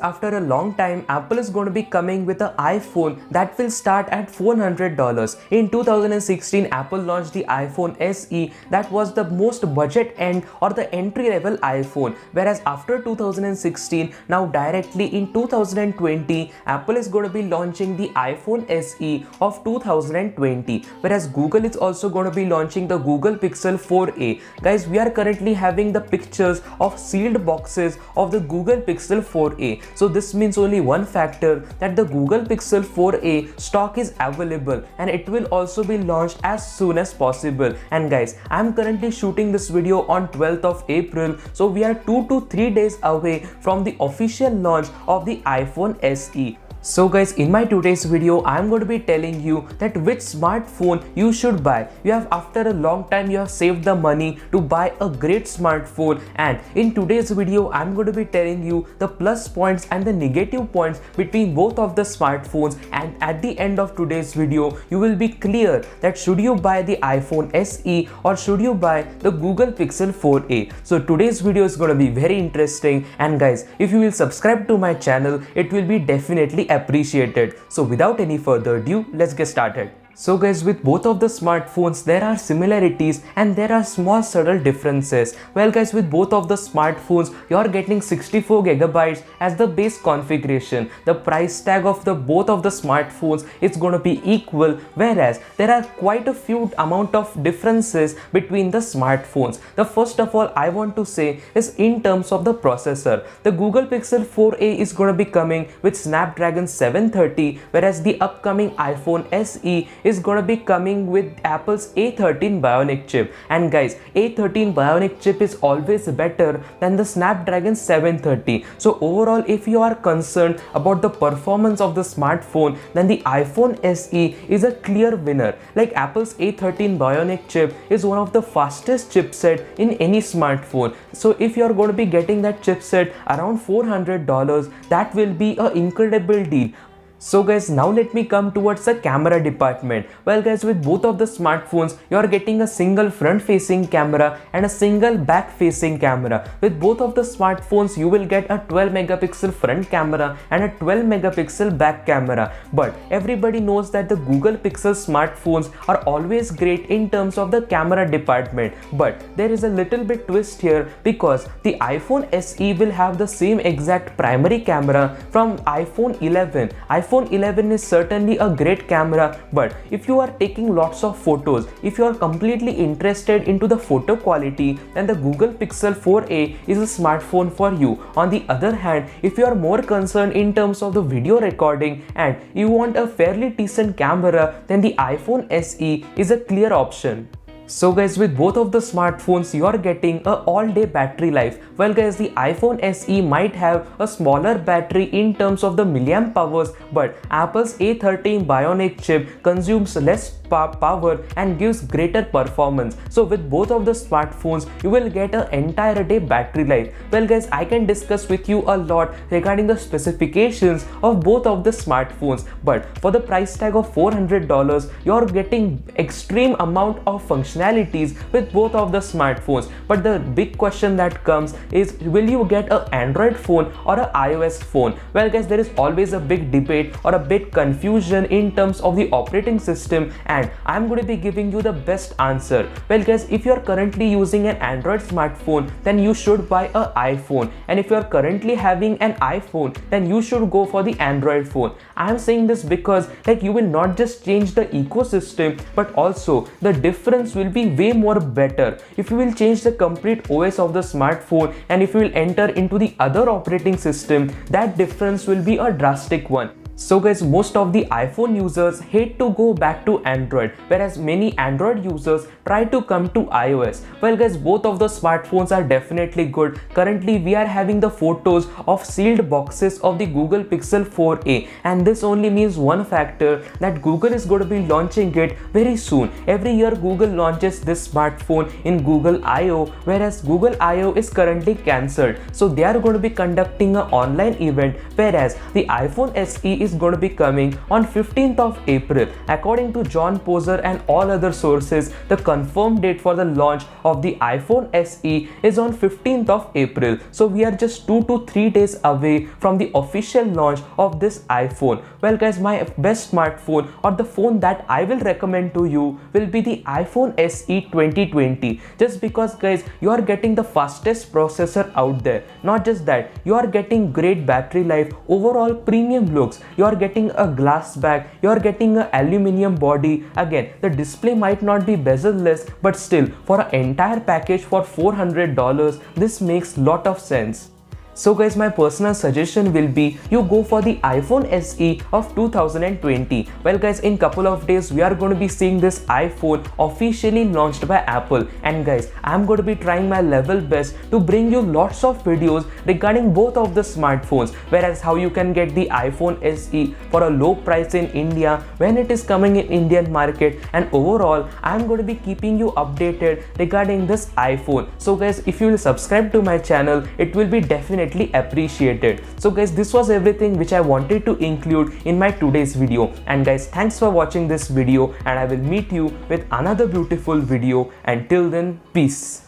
After a long time, Apple is going to be coming with an iPhone that will start at $400. In 2016, Apple launched the iPhone SE that was the most budget end or the entry level iPhone. Whereas after 2016, now directly in 2020, Apple is going to be launching the iPhone SE of 2020. Whereas Google is also going to be launching the Google Pixel 4a. Guys, we are currently having the pictures of sealed boxes of the Google Pixel 4a. So this means only one factor, that the Google Pixel 4a stock is available and it will also be launched as soon as possible. And guys, I am currently shooting this video on 12th of April, so we are 2 to 3 days away from the official launch of the iPhone SE. So guys, in my today's video, I am going to be telling you that which smartphone you should buy. After a long time, you have saved the money to buy a great smartphone, and in today's video, I am going to be telling you the plus points and the negative points between both of the smartphones, and at the end of today's video, you will be clear that should you buy the iPhone SE or should you buy the Google Pixel 4a. So today's video is going to be very interesting, and guys, if you will subscribe to my channel, it will be definitely appreciated. So without any further ado, let's get started. So guys, with both of the smartphones, there are similarities and there are small subtle differences. Well guys, with both of the smartphones, you are getting 64 GB as the base configuration. The price tag of both of the smartphones is going to be equal, whereas there are quite a few amount of differences between the smartphones. The first of all I want to say is in terms of the processor. The Google Pixel 4a is going to be coming with Snapdragon 730, whereas the upcoming iPhone SE is going to be coming with Apple's A13 Bionic chip. And guys, A13 Bionic chip is always better than the Snapdragon 730. So overall, if you are concerned about the performance of the smartphone, then the iPhone SE is a clear winner. Like Apple's A13 Bionic chip is one of the fastest chipset in any smartphone. So if you are going to be getting that chipset around $400, that will be an incredible deal. So guys, now let me come towards the camera department. Well guys, with both of the smartphones, you are getting a single front facing camera and a single back facing camera. With both of the smartphones, you will get a 12 megapixel front camera and a 12 megapixel back camera. But everybody knows that the Google Pixel smartphones are always great in terms of the camera department. But there is a little bit twist here, because the iPhone SE will have the same exact primary camera from iPhone 11. iPhone 11 is certainly a great camera, but if you are taking lots of photos, if you are completely interested into the photo quality, then the Google Pixel 4a is a smartphone for you. On the other hand, if you are more concerned in terms of the video recording and you want a fairly decent camera, then the iPhone SE is a clear option. So guys, with both of the smartphones, you are getting a all-day battery life. Well guys, the iPhone SE might have a smaller battery in terms of the milliamp hours, but Apple's A13 Bionic chip consumes less power and gives greater performance. So with both of the smartphones, you will get an entire day battery life. Well guys, I can discuss with you a lot regarding the specifications of both of the smartphones, but for the price tag of $400, you are getting extreme amount of functionalities with both of the smartphones. But the big question that comes is, will you get an Android phone or an iOS phone? Well guys, there is always a big debate or a bit confusion in terms of the operating system, and I'm going to be giving you the best answer. Well guys, if you're currently using an Android smartphone, then you should buy an iPhone, and if you're currently having an iPhone, then you should go for the Android phone. I'm saying this because you will not just change the ecosystem, but also the difference will be way more better. If you will change the complete OS of the smartphone and if you will enter into the other operating system, that difference will be a drastic one. So guys, most of the iPhone users hate to go back to Android, whereas many Android users try to come to iOS. Well guys, both of the smartphones are definitely good. Currently, we are having the photos of sealed boxes of the Google Pixel 4a, and this only means one factor, that Google is going to be launching it very soon. Every year Google launches this smartphone in Google I/O, whereas Google I/O is currently cancelled. So they are going to be conducting an online event, whereas the iPhone SE is going to be coming on 15th of April. According to John Poser and all other sources, the confirmed date for the launch of the iPhone SE is on 15th of April. So we are just 2 to 3 days away from the official launch of this iPhone. Well guys, my best smartphone or the phone that I will recommend to you will be the iPhone SE 2020. Just because guys, you are getting the fastest processor out there. Not just that, you are getting great battery life, overall premium looks, you are getting a glass back, you are getting an aluminium body. Again, the display might not be bezel-less, but still for an entire package for $400, this makes lot of sense. So guys, my personal suggestion will be you go for the iPhone SE of 2020. Well guys, in couple of days we are going to be seeing this iPhone officially launched by Apple, and guys, I'm going to be trying my level best to bring you lots of videos regarding both of the smartphones, whereas how you can get the iPhone SE for a low price in India when it is coming in Indian market, and overall I'm going to be keeping you updated regarding this iPhone. So guys, if you will subscribe to my channel, it will be definitely appreciated. So guys, this was everything which I wanted to include in my today's video, and guys, thanks for watching this video, and I will meet you with another beautiful video. Until then, peace.